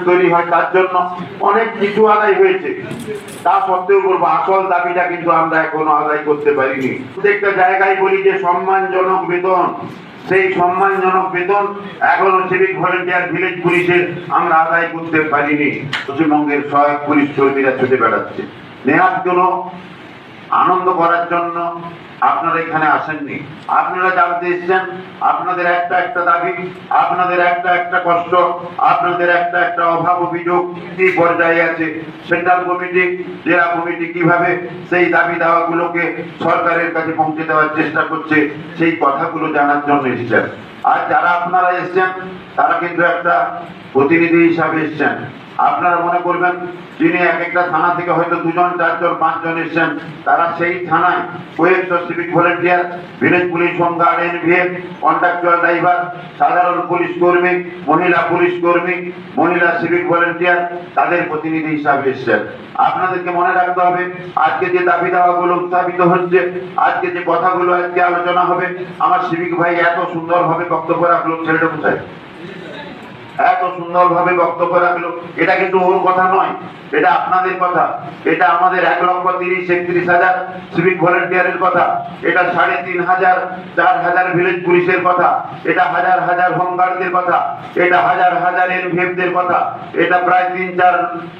তৈরি হয় তার জন্য অনেক কিছু আদায় হয়েছে। তা সত্ত্বেও বলবো আসল দাবিটা কিন্তু আমরা এখনো আদায় করতে পারিনি। প্রত্যেকটা জায়গায় বলি যে সম্মানজনক বেতন, সেই সম্মানজনক বেতন এখনো সিভিক ভলেন্টিয়ার ভিলেজ পুলিশের আমরা আদায় করতে পারিনি। পশ্চিমবঙ্গের সহায়ক পুলিশ কর্মীরা ছুটে বেড়াচ্ছে। নেহাত কোনো আনন্দ করার জন্য আপনারা এখানে আসেননি। আপনারা জানতে এসেছেন আপনাদের একটা দাবি, আপনাদের একটা কষ্ট, আপনাদের একটা অভাব অভিযোগ কি পর্যায়ে আছে, সেন্ট্রাল কমিটি জেলা কমিটি কিভাবে সেই দাবি দাওয়াগুলোকে সরকারের কাছে পৌঁছে দেওয়ার চেষ্টা করছে, সেই কথাগুলো জানার জন্য এসেছেন। আর যারা আপনারা এসেছেন তারা কিন্তু একটা প্রতিনিধি হিসাবে এসেছেন। আপনারা মনে করবেন যিনি একটা থানা থেকে হয়তো 2 জন 4 জন 5 জন এসেছেন, তারা সেই থানায় কয়েকশো civic volunteer, village police, home guard, NVF, contractual driver, সাধারণ পুলিশ কর্মী, মহিলা পুলিশ কর্মী, মহিলা সিভিক ভলেন্টিয়ার, তাদের প্রতিনিধি হিসাবে এসেছেন। আপনাদেরকে মনে রাখতে হবে আজকে যে দাবি দাওয়াগুলো উত্থাপিত হচ্ছে, আজকে যে কথাগুলো আজকে আলোচনা হবে, আমার সিভিক ভাই এত সুন্দরভাবে বক্তব্য রাখলো, ছেলেটা কোথায় এত সুন্দরভাবে বক্তব্য রাখলো, এটা কিন্তু ওর কথা নয়, এটা আপনাদের কথা, এটা আমাদের 1,30,31,000 সিভিক ভলেন্টিয়ারের কথা, এটা 3,500 4,000 ভিলেজ পুলিশের কথা, এটা হাজার হোমগার্ডদের কথা, এটা হাজার এনভিএফদের কথা, এটা প্রায় 3-4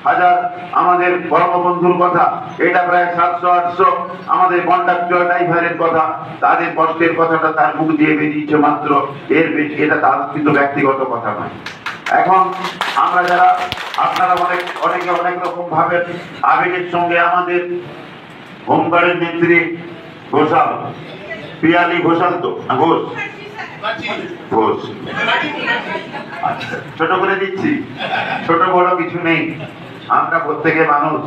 হাজার আমাদের কর্মবন্ধুর কথা, এটা প্রায় 700-800 আমাদের কন্ট্রাকচুয়াল ড্রাইভারের কথা। তাদের কষ্টের কথাটা তার মুখ দিয়ে বেরিয়েছে মাত্র, এর বেশি এটা তার কিন্তু ব্যক্তিগত কথা নয়। এখন আমরা যারা আপনারা অনেকে অনেক রকম ভাবে আবেগের সঙ্গে আমাদের হোমগার্ডের নেত্রী ঘোষাল, পিয়ালি ঘোষাল, তো ঘোষ ঘোষ ছোট করে দিচ্ছি, ছোট বড় কিছু নেই, আমরা প্রত্যেকে মানুষ।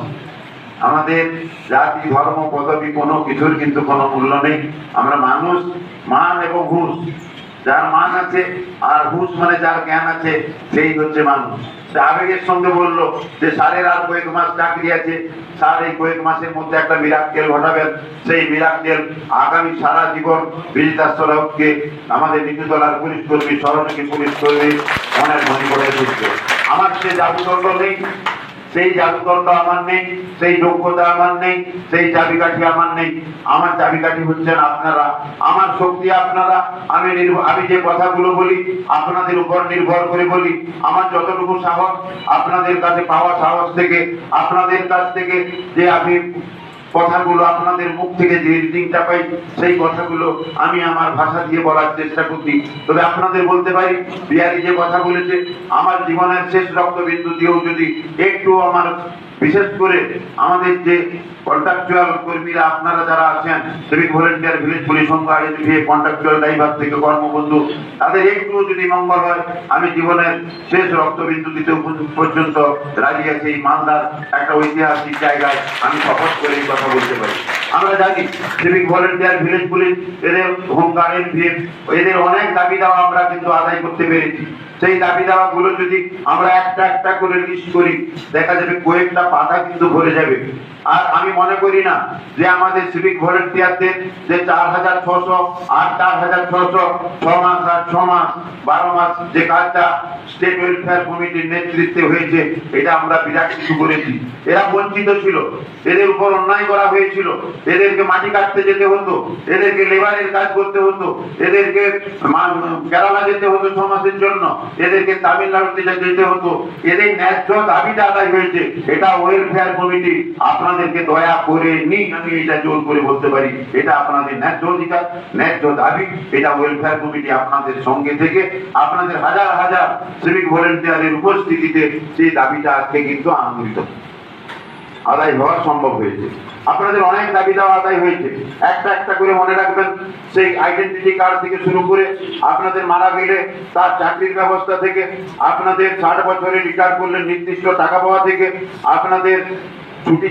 আমাদের জাতি ধর্ম পদবি কোনো কিছুর কিন্তু কোনো মূল্য নেই। আমরা মানুষ, মান এবং হুঁশ, যার মান আছে আর হুঁশ মানে যার জ্ঞান আছে, সেই হচ্ছে মানুষ। আবেগের সঙ্গে বললো যে স্যারের আর কয়েক মাস চাকরি আছে, স্যার এই কয়েক মাসের মধ্যে একটা মিরাক্কেল ঘটাবেন। সেই মিরাক্কেল আগামী সারা জীবন বিজিতাকে আমাদের নিচুতলার পুলিশ কর্মী, সহযোগী পুলিশ কর্মী মনের মনে করে দিচ্ছে। আমার সে জাদুদণ্ড নেই, সেই জাদুদণ্ড আমার নেই, সেই যোগ্যতা আমার নেই, সেই চাবিকাঠি আমার নেই। আমার চাবিকাঠি হচ্ছেন আপনারা, আমার শক্তি আপনারা। আমি যে কথাগুলো বলি আপনাদের উপর নির্ভর করে বলি। আমার যতটুকু সাহস আপনাদের কাছে পাওয়া সাহস থেকে, আপনাদের কাছ থেকে যে আমি কথাগুলো আপনাদের মুখ থেকে যে রিডিংটা পাই, সেই কথাগুলো আমি আমার ভাষা দিয়ে বলার চেষ্টা করছি। তবে আপনাদের বলতে পারি বিহারি যে কথা বলেছে, আমার জীবনের শেষ রক্তবিন্দু দিয়েও যদি একটু আমার, বিশেষ করে আমাদের যে কন্ট্রাকচুয়াল কর্মীরা আপনারা যারা আছেন, civic volunteer, village police, home guard, NVF, contractual driver থেকে কর্মবন্ধু, তাদের একটু যদি মঙ্গল হয়, আমি জীবনের শেষ রক্তবিন্দু দিতে পর্যন্ত রাজি আছি। এই মালদার একটা ঐতিহাসিক জায়গায় আমি শপথ করে এই কথা বলতে পারি। আমরা জানি সিভিক ভলেন্টিয়ার, ভিলেজ পুলিশ, এদের হোমগার্ড, এনভিএফ, এদের অনেক দাবি দাওয়া আমরা কিন্তু আদায় করতে পেরেছি। সেই দাবি দাওয়া গুলো যদি আমরা একটা করে লিস্ট করি, দেখা যাবে কয়েকটা পাতা কিন্তু ভরে যাবে। আর আমি মনে করি না যে আমাদের সিভিক ভলেন্টিয়ারদের যে 4,600 আর 4,600 6 মাস আর 6 মাস 12 মাস যে কাজটা স্টেট ওয়েলফেয়ার কমিটির নেতৃত্বে হয়েছে, এটা আমরা বিরাট কিছু করেছি। এরা বঞ্চিত ছিল, এদের উপর অন্যায় করা হয়েছিল, এদেরকে মাটি কাটতে যেতে হতো, এদেরকে লেবারের কাজ করতে হতো, এদেরকে কেরালা যেতে হতো 6 মাসের জন্য, এদেরকে তামিলনাড়ুতে যেতে হতো। এদের ন্যায্য দাবিটা আদায় হয়েছে, এটা ওয়েলফেয়ার কমিটি আপনাদেরকে দয়া করে নি, আমি এটা জোর করে বলতে পারি, এটা আপনাদের ন্যায্য অধিকার, ন্যায্য দাবি। এটা ওয়েলফেয়ার কমিটি আপনাদের সঙ্গে থেকে আপনাদের হাজার সিভিক ভলেন্টিয়ারের উপস্থিতিতে সেই দাবিটা আজকে কিন্তু আনন্দিত আদায় হওয়া সম্ভব হয়েছে। আপনাদের অনেক দাবি দেওয়া আদায় হয়েছে। একটা করে মনে রাখবেন, সেই আইডেন্টিটি কার্ড থেকে শুরু করে আপনাদের মারা গেলে তার চাকরির ব্যবস্থা থেকে, আপনাদের 60 বছরে রিটায়ার করলে নির্দিষ্ট টাকা পাওয়া থেকে, আপনাদের ছুটি,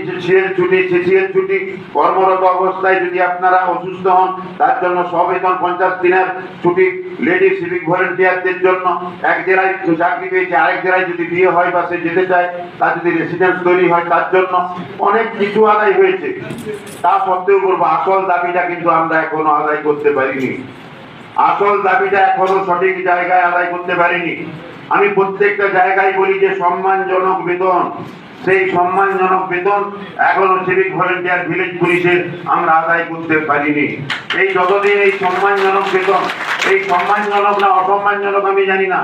সিসিএল ছুটি, কর্মরত অবস্থায় যদি আপনারা অসুস্থ হন তার জন্য সবেতন 50 দিনের ছুটি, লেডি সিভিক ভলেন্টিয়ারদের জন্য এক জেলায় চাকরি পেয়েছে, আরেক জেলায় যদি বিয়ে হয় বা সে যেতে চায়, তার যদি রেসিডেন্স তৈরি হয় তার জন্য অনেক কিছু আদায় হয়েছে। তা সত্ত্বেও বলবো আসল দাবিটা কিন্তু আমরা এখনো আদায় করতে পারিনি। আসল দাবিটা এখনো সঠিক জায়গায় আদায় করতে পারিনি। আমি প্রত্যেকটা জায়গায় বলি যে সম্মানজনক বেতন, সেই সম্মানজনক বেতন এখনো সিভিক ভলেন্টিয়ার ভিলেজ পুলিশের আমরা আদায় করতে পারিনি। এই যতদিন এই সম্মানজনক বেতন, এই সম্মানজনক না অসম্মানজনক আমি জানি না,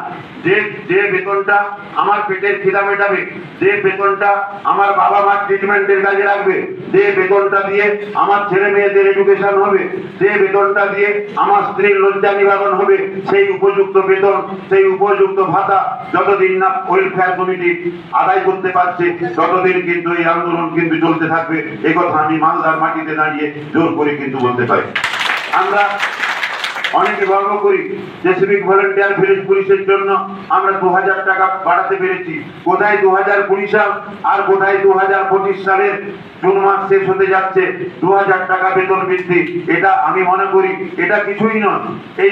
যে বেতনটা আমার পেটের খিদা মেটাবে, যে বেতনটা আমার বাবা মার ট্রিটমেন্টের কাজে রাখবে, যে বেতনটা দিয়ে আমার ছেলে মেয়েদের এডুকেশন হবে, যে বেতনটা দিয়ে আমার স্ত্রীর লজ্জা নিবারণ হবে, সেই উপযুক্ত বেতন, সেই উপযুক্ত ভাতা যতদিন না ওয়েলফেয়ার কমিটি আদায় করতে পারছে ততদিন কিন্তু এই আন্দোলন কিন্তু চলতে থাকবে। এই কথা আমি মালদার মাটিতে দাঁড়িয়ে জোর করে কিন্তু বলতে পারি। আমরা অনেকে গর্ব করি যে সিভিক ভলেন্টিয়ার ভিলেজ পুলিশের জন্য আমরা 2000 টাকা বাড়াতে পেরেছি। কোথায় 2020 সাল আর কোথায় 2025 সালের জুন মাস শেষ হতে যাচ্ছে, 2000 টাকা বেতন বৃদ্ধি, এটা আমি মনে করি এটা কিছুই নয়। এই